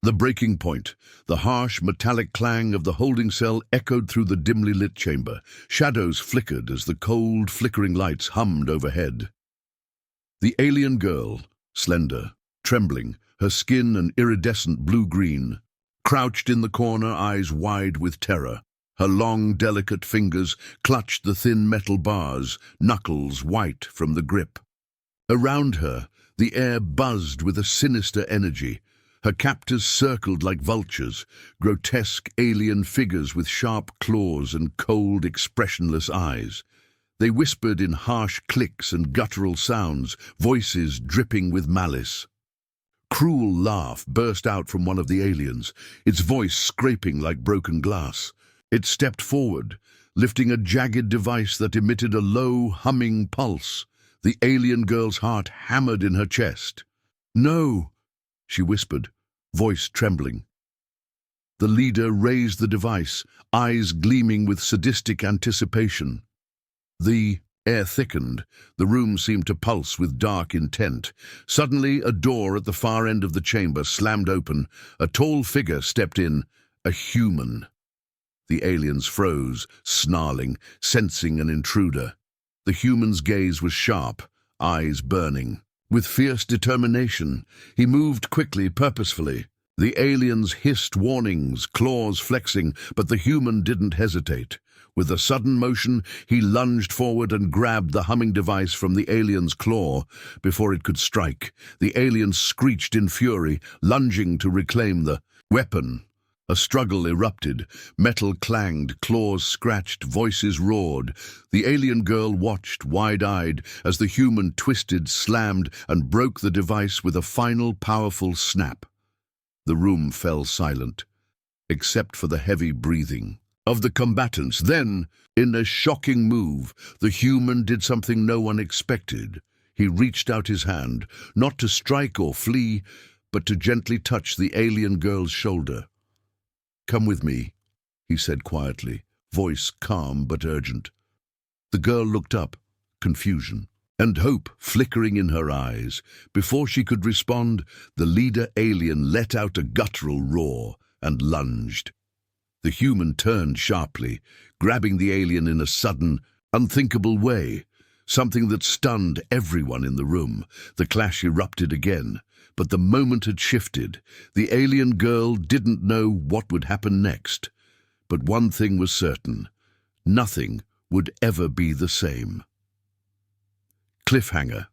The breaking point, the harsh metallic clang of the holding cell echoed through the dimly lit chamber. Shadows flickered as the cold, flickering lights hummed overhead. The alien girl, slender, trembling, her skin an iridescent blue-green, crouched in the corner, eyes wide with terror. Her long, delicate fingers clutched the thin metal bars, knuckles white from the grip. Around her, the air buzzed with a sinister energy. Her captors circled like vultures, grotesque alien figures with sharp claws and cold, expressionless eyes. They whispered in harsh clicks and guttural sounds, voices dripping with malice. Cruel laugh burst out from one of the aliens, its voice scraping like broken glass. It stepped forward, lifting a jagged device that emitted a low, humming pulse. The alien girl's heart hammered in her chest. "No," she whispered, voice trembling. The leader raised the device, eyes gleaming with sadistic anticipation. The air thickened. The room seemed to pulse with dark intent. Suddenly, a door at the far end of the chamber slammed open. A tall figure stepped in, a human. The aliens froze, snarling, sensing an intruder. The human's gaze was sharp, eyes burning. With fierce determination, he moved quickly, purposefully. The aliens hissed warnings, claws flexing, but the human didn't hesitate. With a sudden motion, he lunged forward and grabbed the humming device from the alien's claw. Before it could strike, the alien screeched in fury, lunging to reclaim the weapon. A struggle erupted. Metal clanged, claws scratched, voices roared. The alien girl watched, wide-eyed, as the human twisted, slammed, and broke the device with a final, powerful snap. The room fell silent, except for the heavy breathing of the combatants. Then, in a shocking move, the human did something no one expected. He reached out his hand, not to strike or flee, but to gently touch the alien girl's shoulder. "Come with me," he said quietly, voice calm but urgent. The girl looked up, confusion and hope flickering in her eyes. Before she could respond, the leader alien let out a guttural roar and lunged. The human turned sharply, grabbing the alien in a sudden, unthinkable way, something that stunned everyone in the room. The clash erupted again. But the moment had shifted. The alien girl didn't know what would happen next. But one thing was certain. Nothing would ever be the same. Cliffhanger.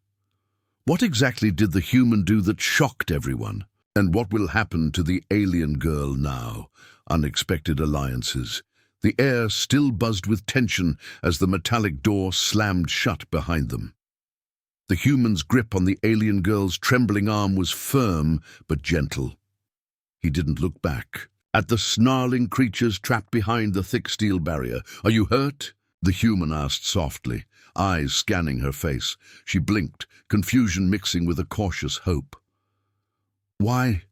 What exactly did the human do that shocked everyone? And what will happen to the alien girl now? Unexpected alliances. The air still buzzed with tension as the metallic door slammed shut behind them. The human's grip on the alien girl's trembling arm was firm but gentle. He didn't look back at the snarling creatures trapped behind the thick steel barrier. "Are you hurt?" the human asked softly, eyes scanning her face. She blinked, confusion mixing with a cautious hope. Why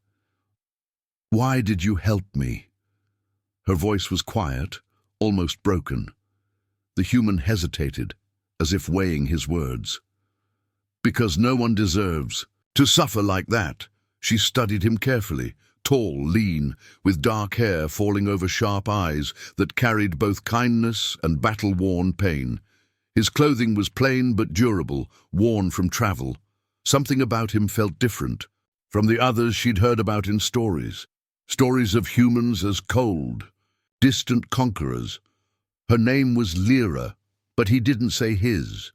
did you help me?" Her voice was quiet, almost broken. The human hesitated, as if weighing his words. "Because no one deserves to suffer like that." She studied him carefully, tall, lean, with dark hair falling over sharp eyes that carried both kindness and battle-worn pain. His clothing was plain but durable, worn from travel. Something about him felt different from the others she'd heard about in stories. Stories of humans as cold, distant conquerors. Her name was Lyra, but he didn't say his.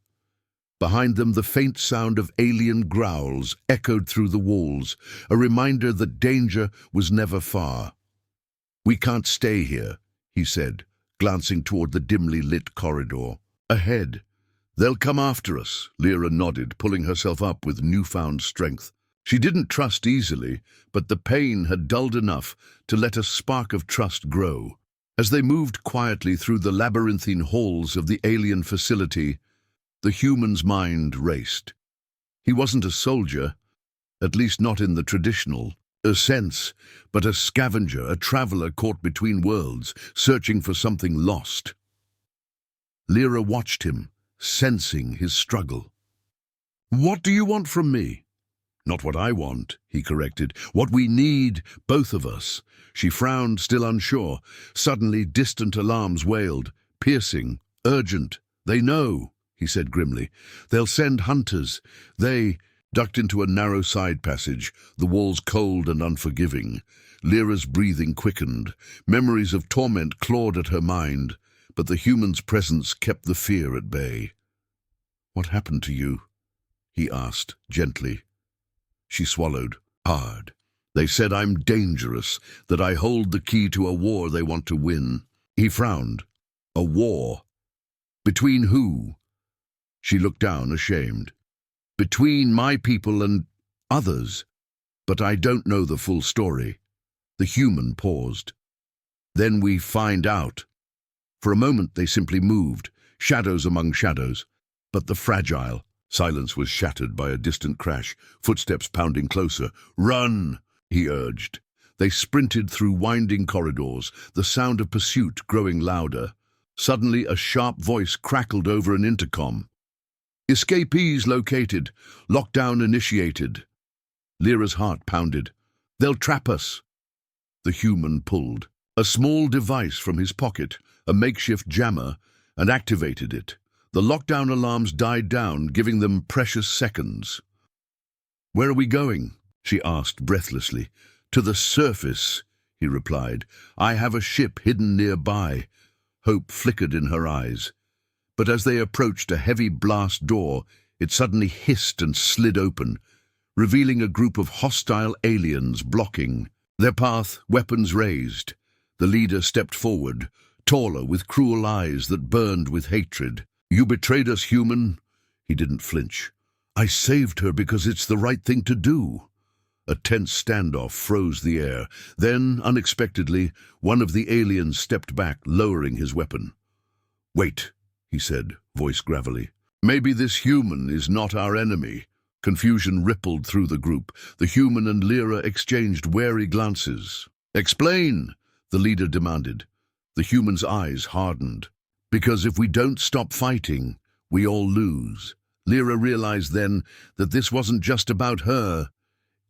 Behind them, the faint sound of alien growls echoed through the walls, a reminder that danger was never far. "We can't stay here," he said, glancing toward the dimly lit corridor. "Ahead. They'll come after us," Lyra nodded, pulling herself up with newfound strength. She didn't trust easily, but the pain had dulled enough to let a spark of trust grow. As they moved quietly through the labyrinthine halls of the alien facility, the human's mind raced. He wasn't a soldier, at least not in the traditional sense, but a scavenger, a traveler caught between worlds, searching for something lost. Lyra watched him, sensing his struggle. "What do you want from me?" Not what I want, he corrected. What we need, both of us. She frowned, still unsure. Suddenly, distant alarms wailed. Piercing, urgent. They know, he said grimly. They'll send hunters. They ducked into a narrow side passage, the walls cold and unforgiving. Lyra's breathing quickened. Memories of torment clawed at her mind, but the human's presence kept the fear at bay. What happened to you? He asked, gently. She swallowed, hard. They said I'm dangerous, that I hold the key to a war they want to win. He frowned. A war? Between who? She looked down, ashamed. Between my people and others. But I don't know the full story. The human paused. Then we find out. For a moment they simply moved, shadows among shadows. But the fragile silence was shattered by a distant crash, footsteps pounding closer. Run, he urged. They sprinted through winding corridors, the sound of pursuit growing louder. Suddenly a sharp voice crackled over an intercom. Escapees located. Lockdown initiated. Lyra's heart pounded. They'll trap us. The human pulled a small device from his pocket, a makeshift jammer, and activated it. The lockdown alarms died down, giving them precious seconds. Where are we going? She asked breathlessly. To the surface, he replied. I have a ship hidden nearby. Hope flickered in her eyes. But as they approached a heavy blast door, it suddenly hissed and slid open, revealing a group of hostile aliens blocking their path, weapons raised. The leader stepped forward, taller, with cruel eyes that burned with hatred. You betrayed us, human. He didn't flinch. I saved her because it's the right thing to do. A tense standoff froze the air. Then, unexpectedly, one of the aliens stepped back, lowering his weapon. Wait, he said, voice gravelly. Maybe this human is not our enemy. Confusion rippled through the group. The human and Lyra exchanged wary glances. Explain, the leader demanded. The human's eyes hardened. Because if we don't stop fighting, we all lose. Lyra realized then that this wasn't just about her.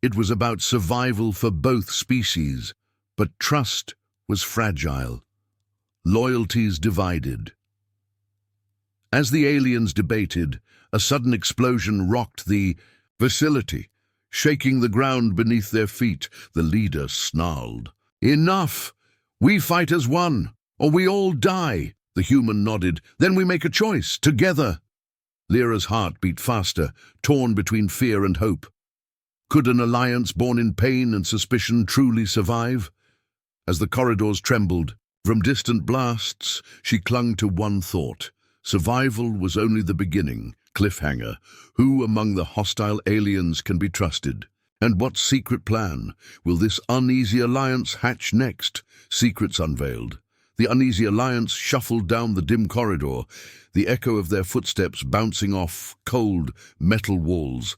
It was about survival for both species. But trust was fragile. Loyalties divided. As the aliens debated, a sudden explosion rocked the facility, shaking the ground beneath their feet. The leader snarled. Enough! We fight as one, or we all die. The human nodded. Then we make a choice, together. Lyra's heart beat faster, torn between fear and hope. Could an alliance born in pain and suspicion truly survive? As the corridors trembled from distant blasts, she clung to one thought. Survival was only the beginning. Cliffhanger. Who among the hostile aliens can be trusted? And what secret plan will this uneasy alliance hatch next? Secrets unveiled. The uneasy alliance shuffled down the dim corridor, the echo of their footsteps bouncing off cold metal walls.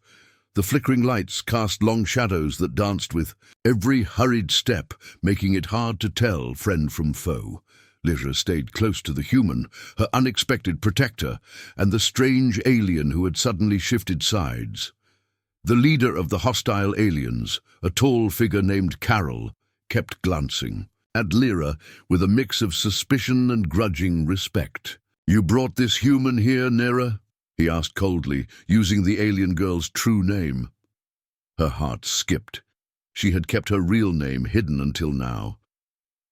The flickering lights cast long shadows that danced with every hurried step, making it hard to tell friend from foe. Lyra stayed close to the human, her unexpected protector, and the strange alien who had suddenly shifted sides. The leader of the hostile aliens, a tall figure named Carol, kept glancing at Lyra with a mix of suspicion and grudging respect. You brought this human here, Lyra? He asked coldly, using the alien girl's true name. Her heart skipped. She had kept her real name hidden until now.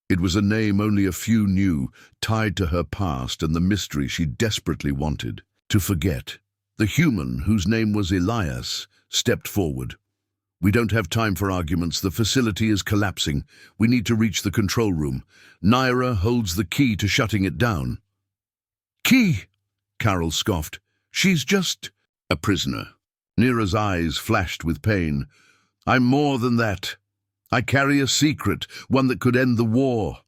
It was a name only a few knew, tied to her past and the mystery she desperately wanted to forget. The human, whose name was Elias, stepped forward. We don't have time for arguments. The facility is collapsing. We need to reach the control room. Naira holds the key to shutting it down. Key? Carol scoffed. She's just a prisoner. Lyra's eyes flashed with pain. I'm more than that. I carry a secret, one that could end the war.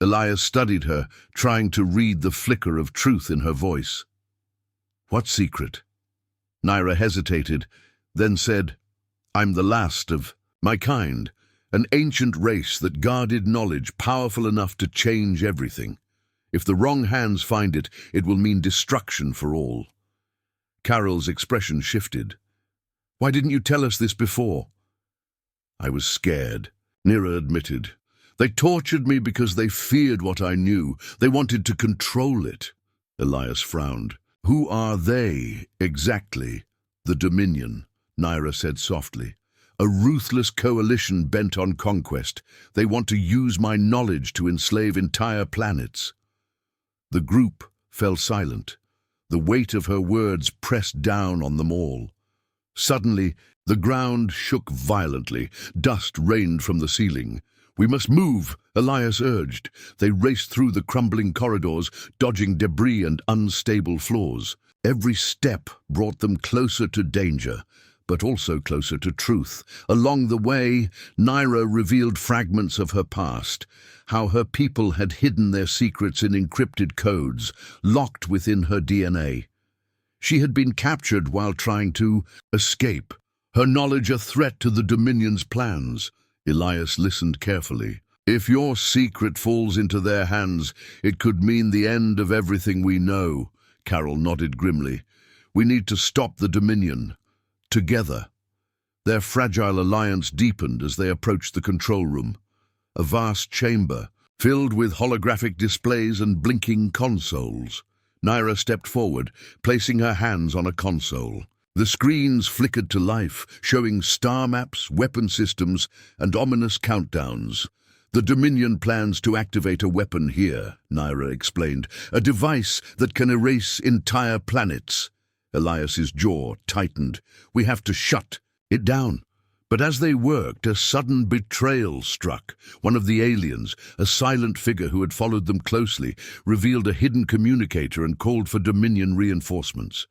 Elias studied her, trying to read the flicker of truth in her voice. What secret? Naira hesitated, then said, I'm the last of my kind, an ancient race that guarded knowledge powerful enough to change everything. If the wrong hands find it, it will mean destruction for all. Carol's expression shifted. Why didn't you tell us this before? I was scared, Nira admitted. They tortured me because they feared what I knew. They wanted to control it. Elias frowned. Who are they, exactly? The Dominion, Nira said softly. A ruthless coalition bent on conquest. They want to use my knowledge to enslave entire planets. The group fell silent. The weight of her words pressed down on them all. Suddenly, the ground shook violently. Dust rained from the ceiling. We must move, Elias urged. They raced through the crumbling corridors, dodging debris and unstable floors. Every step brought them closer to danger, but also closer to truth. Along the way, Nira revealed fragments of her past, how her people had hidden their secrets in encrypted codes, locked within her DNA. She had been captured while trying to escape, her knowledge a threat to the Dominion's plans. Elias listened carefully. If your secret falls into their hands, it could mean the end of everything we know. Carol nodded grimly. We need to stop the Dominion. Together. Their fragile alliance deepened as they approached the control room. A vast chamber, filled with holographic displays and blinking consoles. Nira stepped forward, placing her hands on a console. The screens flickered to life, showing star maps, weapon systems, and ominous countdowns. The Dominion plans to activate a weapon here, Nira explained, a device that can erase entire planets. Elias's jaw tightened. We have to shut it down. But as they worked, a sudden betrayal struck. One of the aliens, a silent figure who had followed them closely, revealed a hidden communicator and called for Dominion reinforcements.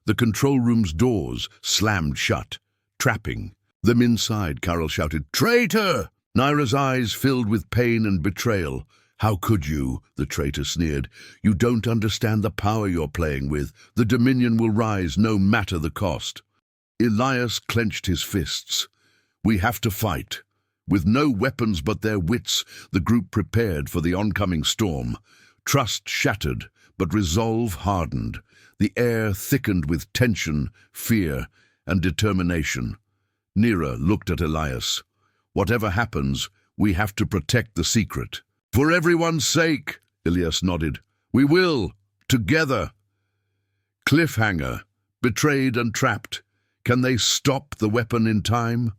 The control room's doors slammed shut, trapping them inside. Carol shouted, "Traitor!" Nira's eyes filled with pain and betrayal. "How could you?" the traitor sneered. "You don't understand the power you're playing with. The Dominion will rise no matter the cost." Elias clenched his fists. "We have to fight." With no weapons but their wits, the group prepared for the oncoming storm. Trust shattered, but resolve hardened. The air thickened with tension, fear, and determination. Nira looked at Elias. "Whatever happens, we have to protect the secret." "For everyone's sake," Elias nodded. "We will, together." Cliffhanger, betrayed and trapped. Can they stop the weapon in time?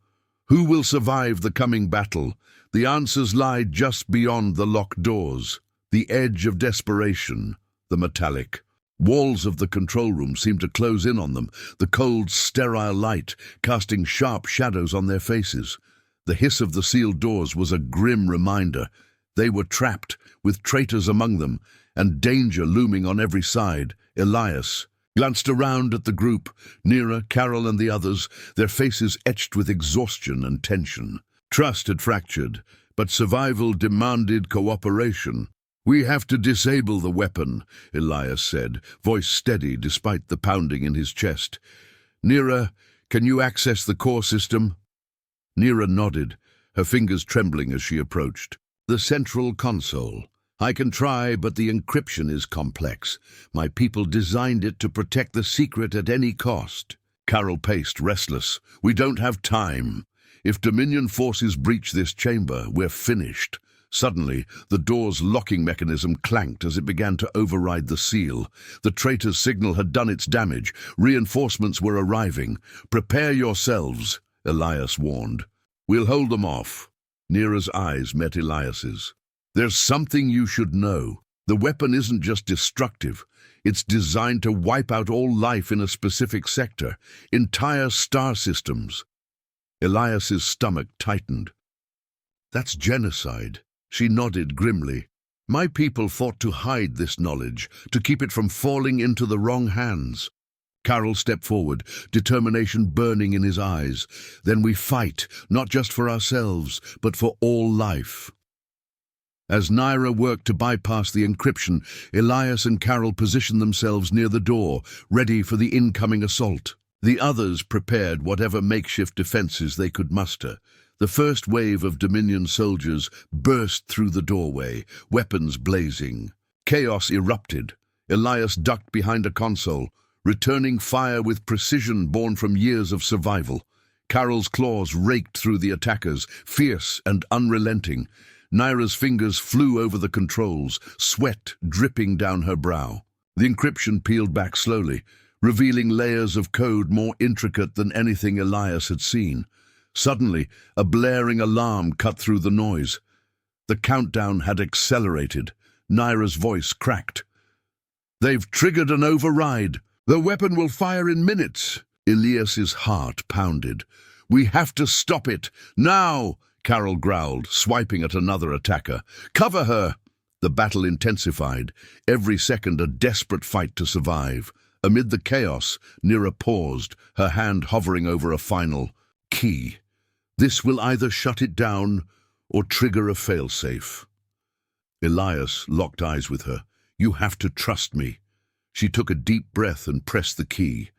Who will survive the coming battle? The answers lie just beyond the locked doors. The edge of desperation, the metallic. Walls of the control room seemed to close in on them, the cold, sterile light casting sharp shadows on their faces. The hiss of the sealed doors was a grim reminder. They were trapped, with traitors among them, and danger looming on every side. Elias glanced around at the group, Nira, Carol, and the others, their faces etched with exhaustion and tension. Trust had fractured, but survival demanded cooperation. "We have to disable the weapon," Elias said, voice steady despite the pounding in his chest. "Nira, can you access the core system?" Nira nodded, her fingers trembling as she approached. "The central console. I can try, but the encryption is complex. My people designed it to protect the secret at any cost." Carol paced, restless. "We don't have time. If Dominion forces breach this chamber, we're finished." Suddenly, the door's locking mechanism clanked as it began to override the seal. The traitor's signal had done its damage. Reinforcements were arriving. "Prepare yourselves," Elias warned. "We'll hold them off." Nira's eyes met Elias's. "There's something you should know. The weapon isn't just destructive. It's designed to wipe out all life in a specific sector, entire star systems." Elias's stomach tightened. "That's genocide." She nodded grimly. "My people fought to hide this knowledge, to keep it from falling into the wrong hands." Carol stepped forward, determination burning in his eyes. "Then we fight, not just for ourselves, but for all life." As Nira worked to bypass the encryption, Elias and Carol positioned themselves near the door, ready for the incoming assault. The others prepared whatever makeshift defenses they could muster. The first wave of Dominion soldiers burst through the doorway, weapons blazing. Chaos erupted. Elias ducked behind a console, returning fire with precision born from years of survival. Carol's claws raked through the attackers, fierce and unrelenting. Naira's fingers flew over the controls, sweat dripping down her brow. The encryption peeled back slowly, revealing layers of code more intricate than anything Elias had seen. Suddenly, a blaring alarm cut through the noise. The countdown had accelerated. Naira's voice cracked. "They've triggered an override. The weapon will fire in minutes." Elias's heart pounded. "We have to stop it. Now!" Carol growled, swiping at another attacker. "Cover her!" The battle intensified, every second a desperate fight to survive. Amid the chaos, Nira paused, her hand hovering over a final key. This will either shut it down or trigger a failsafe. Elias locked eyes with her. "You have to trust me." She took a deep breath and pressed the key.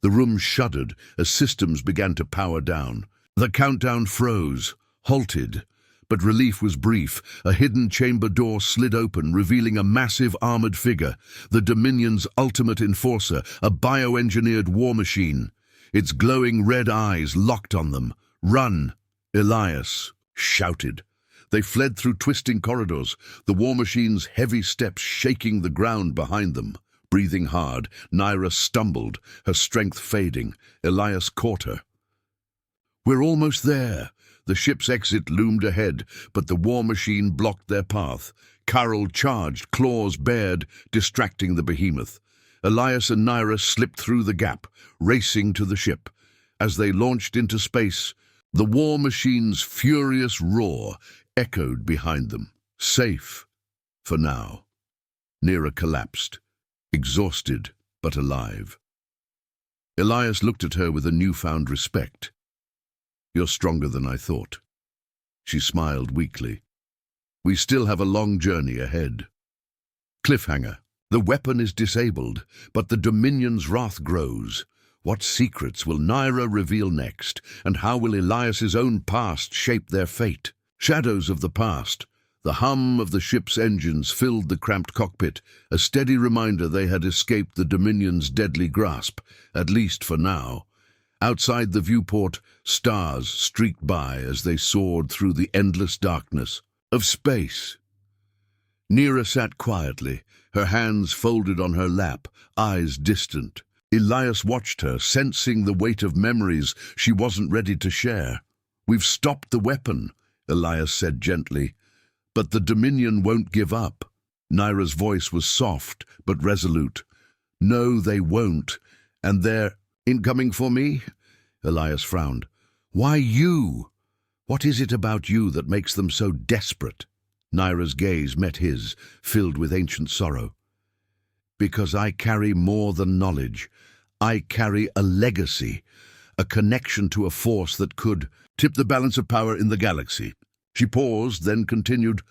The room shuddered as systems began to power down. The countdown froze, halted, but relief was brief. A hidden chamber door slid open, revealing a massive armored figure, the Dominion's ultimate enforcer, a bioengineered war machine. Its glowing red eyes locked on them. "Run!" Elias shouted. They fled through twisting corridors, the war machine's heavy steps shaking the ground behind them. Breathing hard, Naira stumbled, her strength fading. Elias caught her. "We're almost there." The ship's exit loomed ahead, but the war machine blocked their path. Carol charged, claws bared, distracting the behemoth. Elias and Naira slipped through the gap, racing to the ship. As they launched into space, the war machine's furious roar echoed behind them. Safe, for now. Nira collapsed, exhausted but alive. Elias looked at her with a newfound respect. "You're stronger than I thought." She smiled weakly. "We still have a long journey ahead." Cliffhanger. The weapon is disabled, but the Dominion's wrath grows. What secrets will Naira reveal next, and how will Elias's own past shape their fate? Shadows of the past. The hum of the ship's engines filled the cramped cockpit, a steady reminder they had escaped the Dominion's deadly grasp, at least for now. Outside the viewport, stars streaked by as they soared through the endless darkness of space. Nira sat quietly, her hands folded on her lap, eyes distant. Elias watched her, sensing the weight of memories she wasn't ready to share. "We've stopped the weapon," Elias said gently. "But the Dominion won't give up." Naira's voice was soft but resolute. "No, they won't. And they're incoming for me?" Elias frowned. "Why you? What is it about you that makes them so desperate?" Naira's gaze met his, filled with ancient sorrow. "Because I carry more than knowledge. I carry a legacy, a connection to a force that could tip the balance of power in the galaxy." She paused, then continued,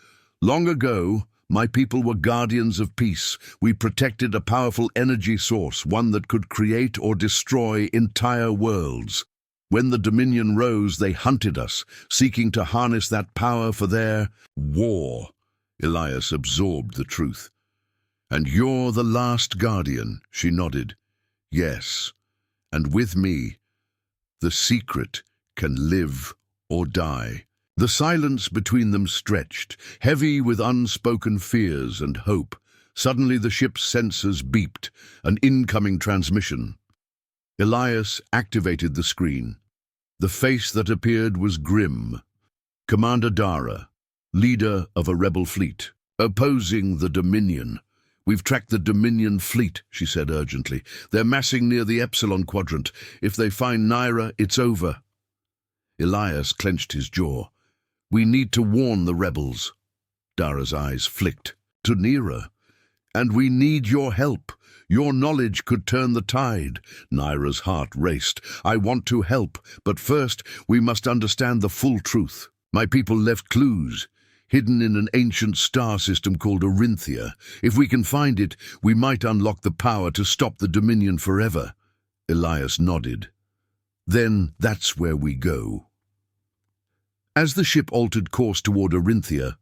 "Long ago, my people were guardians of peace. We protected a powerful energy source, one that could create or destroy entire worlds. When the Dominion rose, they hunted us, seeking to harness that power for their war." Elias absorbed the truth. "And you're the last guardian," she nodded. "Yes, and with me, the secret can live or die." The silence between them stretched, heavy with unspoken fears and hope. Suddenly the ship's sensors beeped, an incoming transmission. Elias activated the screen. The face that appeared was grim. "Commander Dara, leader of a rebel fleet, opposing the Dominion." "We've tracked the Dominion fleet," she said urgently. "They're massing near the Epsilon Quadrant. If they find Naira, it's over." Elias clenched his jaw. "We need to warn the rebels." Dara's eyes flicked. "To Nira. And we need your help. Your knowledge could turn the tide." Naira's heart raced. "I want to help, but first we must understand the full truth. My people left clues, hidden in an ancient star system called Orinthia. If we can find it, we might unlock the power to stop the Dominion forever." Elias nodded. "Then that's where we go." As the ship altered course toward Orinthia,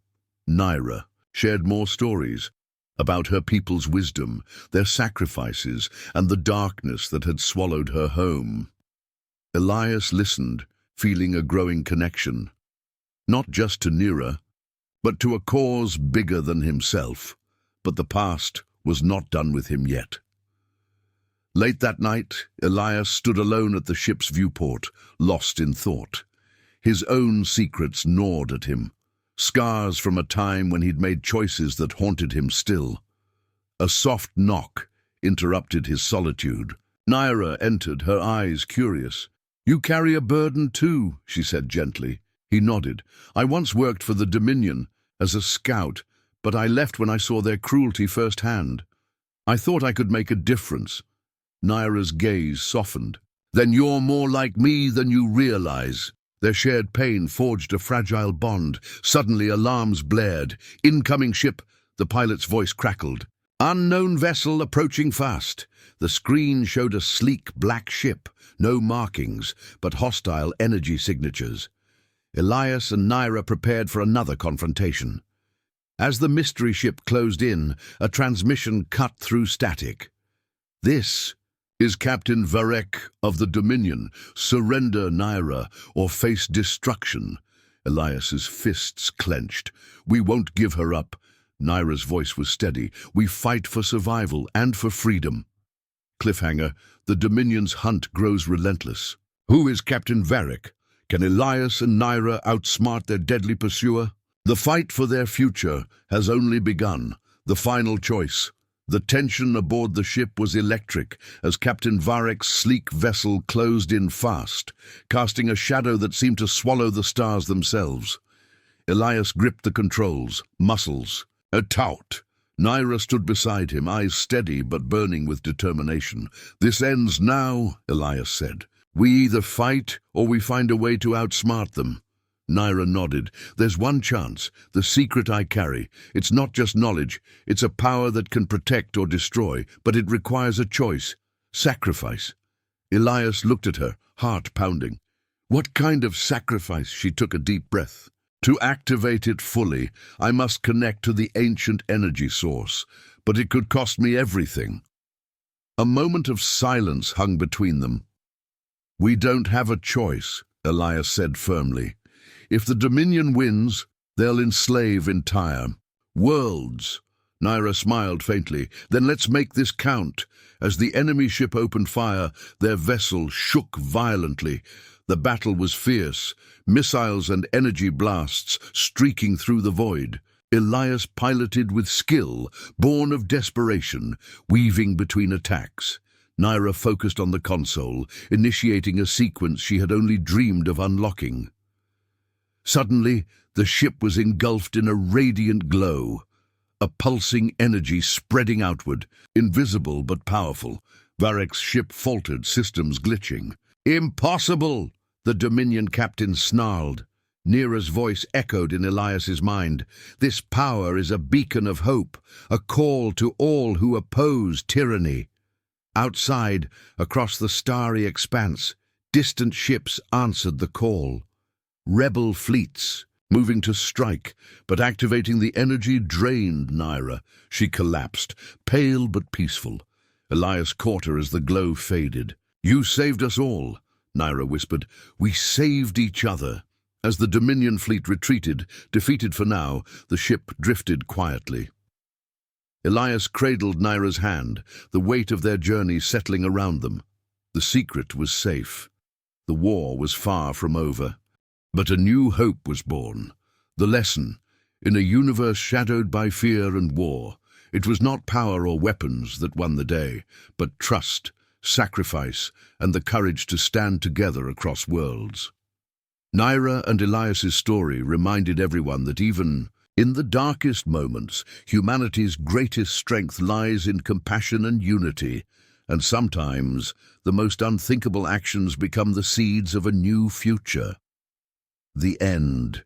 Naira shared more stories. about her people's wisdom, their sacrifices, and the darkness that had swallowed her home. Elias listened, feeling a growing connection, not just to Neera, but to a cause bigger than himself. But the past was not done with him yet. Late that night, Elias stood alone at the ship's viewport, lost in thought. His own secrets gnawed at him, scars from a time when he'd made choices that haunted him still. A soft knock interrupted his solitude. Neera entered, her eyes curious. "You carry a burden too," she said gently. He nodded. "I once worked for the Dominion as a scout, but I left when I saw their cruelty firsthand. I thought I could make a difference." Neera's gaze softened. "Then you're more like me than you realize." Their shared pain forged a fragile bond. Suddenly alarms blared. "Incoming ship," the pilot's voice crackled. "Unknown vessel approaching fast." The screen showed a sleek black ship, no markings, but hostile energy signatures. Elias and Neera prepared for another confrontation. As the mystery ship closed in, a transmission cut through static. "This is Captain Varek of the Dominion. Surrender, Neera, or face destruction." Elias's fists clenched. "We won't give her up." Neera's voice was steady. "We fight for survival and for freedom." Cliffhanger. The Dominion's hunt grows relentless. Who is Captain Varek? Can Elias and Neera outsmart their deadly pursuer? The fight for their future has only begun. The final choice. The tension aboard the ship was electric as Captain Varek's sleek vessel closed in fast, casting a shadow that seemed to swallow the stars themselves. Elias gripped the controls, muscles. A taut. Neera stood beside him, eyes steady but burning with determination. "This ends now," Elias said. "We either fight or we find a way to outsmart them." Neera nodded. "There's one chance, the secret I carry. It's not just knowledge, it's a power that can protect or destroy, but it requires a choice, sacrifice." Elias looked at her, heart pounding. "What kind of sacrifice?" She took a deep breath. "To activate it fully, I must connect to the ancient energy source, but it could cost me everything." A moment of silence hung between them. "We don't have a choice," Elias said firmly. "If the Dominion wins, they'll enslave entire worlds." Neera smiled faintly. "Then let's make this count." As the enemy ship opened fire, their vessel shook violently. The battle was fierce, missiles and energy blasts streaking through the void. Elias piloted with skill, born of desperation, weaving between attacks. Neera focused on the console, initiating a sequence she had only dreamed of unlocking. Suddenly, the ship was engulfed in a radiant glow, a pulsing energy spreading outward, invisible but powerful. Varek's ship faltered, systems glitching. "Impossible!" the Dominion captain snarled. Neera's voice echoed in Elias's mind. "This power is a beacon of hope, a call to all who oppose tyranny." Outside, across the starry expanse, distant ships answered the call. Rebel fleets, moving to strike, but activating the energy drained Neera. She collapsed, pale but peaceful. Elias caught her as the glow faded. "You saved us all," Neera whispered. "We saved each other." As the Dominion fleet retreated, defeated for now, the ship drifted quietly. Elias cradled Neera's hand, the weight of their journey settling around them. The secret was safe. The war was far from over. But a new hope was born. The lesson, in a universe shadowed by fear and war, it was not power or weapons that won the day, but trust, sacrifice, and the courage to stand together across worlds. Neera and Elias's story reminded everyone that even in the darkest moments, humanity's greatest strength lies in compassion and unity, and sometimes the most unthinkable actions become the seeds of a new future. The end.